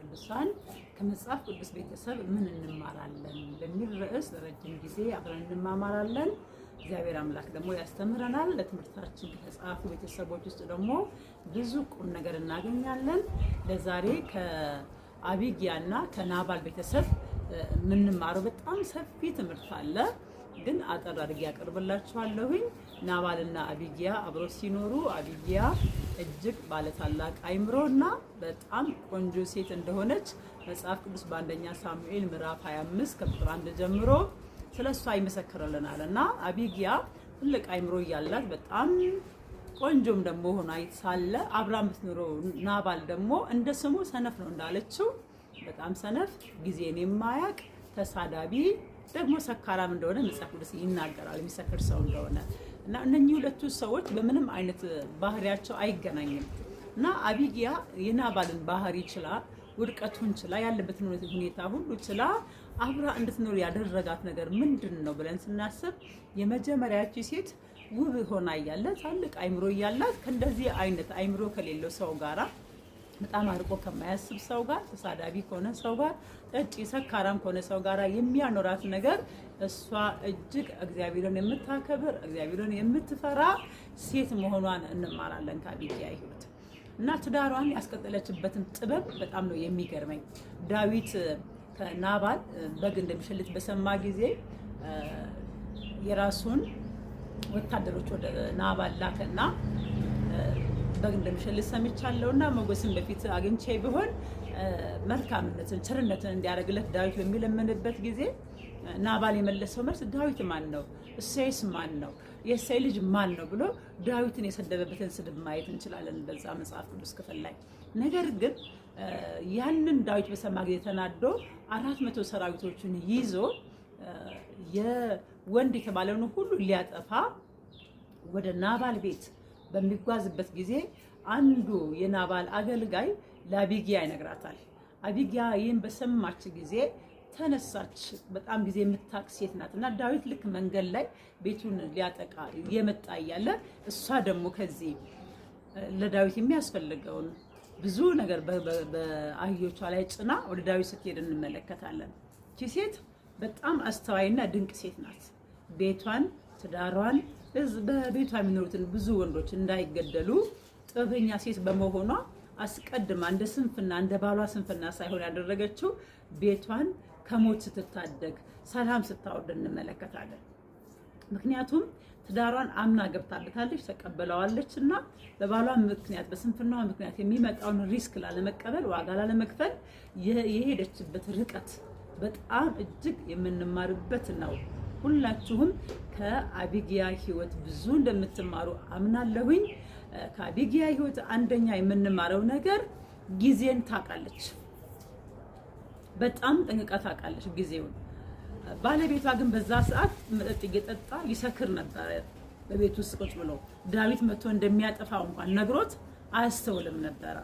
ቅዱሳን ከመጽሐፍ ቅዱስ ቤተሰብ ምን እንማራለን በሚል ርዕስ ረጅም ጊዜ አብረን እንማማራለን። እግዚአብሔር አምላክ ደግሞ ያስተምረናል። ለትምህርታችን ከተጻፉ ቤተሰቦች ውስጥ ደግሞ ብዙ ቁም ነገር እናገኛለን። ለዛሬ ከአቢግያና ከናባል ቤተሰብ የምንማረው በጣም ሰፊ ትምህርት አለ። ግን አጠር አድርጌ ያቀርብላችኋለሁኝ። ናባልና አቢግያ አብረው ሲኖሩ አቢግያ እጅግ ባለታላቅ አይምሮና በጣም ቆንጆ ሴት እንደሆነች መጽሐፍ ቅዱስ በአንደኛ ሳሙኤል ምዕራፍ 25 ከቁጥር 1 ጀምሮ ስለሷ ይመሰክርልናል። እና አቢግያ ትልቅ አይምሮ እያላት በጣም ቆንጆም ደግሞ ሆና ሳለ አብራ የምትኖረው ናባል ደግሞ እንደ ስሙ ሰነፍ ነው እንዳለችው በጣም ሰነፍ፣ ጊዜን የማያውቅ ተሳዳቢ፣ ደግሞ ሰካራም እንደሆነ መጽሐፍ ቅዱስ ይናገራል። የሚሰክር ሰው እንደሆነ እና እነኚህ ሁለቱ ሰዎች በምንም አይነት ባህሪያቸው አይገናኝም። እና አቢግያ የናባልን ባህሪ ችላ፣ ውድቀቱን ችላ፣ ያለበትን ሁኔታ ሁሉ ችላ አብራ እንድትኖር ያደረጋት ነገር ምንድን ነው ብለን ስናስብ የመጀመሪያቺ ሴት ውብ ሆና እያለ ትልቅ አይምሮ እያላት ከእንደዚህ አይነት አይምሮ ከሌለው ሰው ጋራ በጣም አርቆ ከማያስብ ሰው ጋር፣ ተሳዳቢ ከሆነ ሰው ጋር፣ ጠጪ ሰካራም ከሆነ ሰው ጋር የሚያኖራት ነገር እሷ እጅግ እግዚአብሔርን የምታከብር እግዚአብሔርን የምትፈራ ሴት መሆኗን እንማራለን ከአቢግያ ሕይወት። እና ትዳሯን ያስቀጠለችበትን ጥበብ በጣም ነው የሚገርመኝ። ዳዊት ከናባል በግ እንደሚሸልት በሰማ ጊዜ የራሱን ወታደሮች ወደ ናባል ላከና በግ እንደሚሸልት ሰምቻለሁና ሞገስን በፊት አግኝቼ ቢሆን መልካምነትን ቸርነትን እንዲያደርግለት ዳዊት በሚለምንበት ጊዜ ናባል የመለሰው መልስ ዳዊት ማን ነው? እሴይስ ማን ነው? የእሴይ ልጅ ማን ነው ብሎ ዳዊትን የሰደበበትን ስድብ ማየት እንችላለን በዛ መጽሐፍ ቅዱስ ክፍል ላይ። ነገር ግን ያንን ዳዊት በሰማ ጊዜ ተናዶ 400 ሰራዊቶችን ይዞ የወንድ የተባለውን ሁሉ ሊያጠፋ ወደ ናባል ቤት በሚጓዝበት ጊዜ አንዱ የናባል አገልጋይ ለአቢግያ ይነግራታል። አቢግያ ይህን በሰማች ጊዜ ተነሳች። በጣም ጊዜ የምታውቅ ሴት ናት እና ዳዊት ልክ መንገድ ላይ ቤቱን ሊያጠቃ የመጣ እያለ እሷ ደግሞ ከዚህ ለዳዊት የሚያስፈልገውን ብዙ ነገር በአህዮቿ ላይ ጭና ወደ ዳዊት ስትሄድ እንመለከታለን። ይቺ ሴት በጣም አስተዋይና ድንቅ ሴት ናት። ቤቷን፣ ትዳሯን፣ በቤቷ የሚኖሩትን ብዙ ወንዶች እንዳይገደሉ ጥበበኛ ሴት በመሆኗ አስቀድማ እንደ ስንፍና እንደ ባሏ ስንፍና ሳይሆን ያደረገችው ቤቷን ከሞት ስትታደግ ሰላም ስታወርድ እንመለከታለን። ምክንያቱም ትዳሯን አምና ገብታበታለች፣ ተቀበለዋለች እና በባሏ ምክንያት በስንፍናዋ ምክንያት የሚመጣውን ሪስክ ላለመቀበል ዋጋ ላለመክፈል የሄደችበት ርቀት በጣም እጅግ የምንማርበት ነው። ሁላችሁም ከአቢግያ ሕይወት ብዙ እንደምትማሩ አምናለሁኝ። ከአቢግያ ሕይወት አንደኛ የምንማረው ነገር ጊዜን ታውቃለች። በጣም ጠንቅቃ ታውቃለች ጊዜውን። ባለቤቷ ግን በዛ ሰዓት መጠጥ እየጠጣ ይሰክር ነበር በቤት ውስጥ ቁጭ ብሎ። ዳዊት መጥቶ እንደሚያጠፋው እንኳን ነግሮት አያስተውልም ነበረ።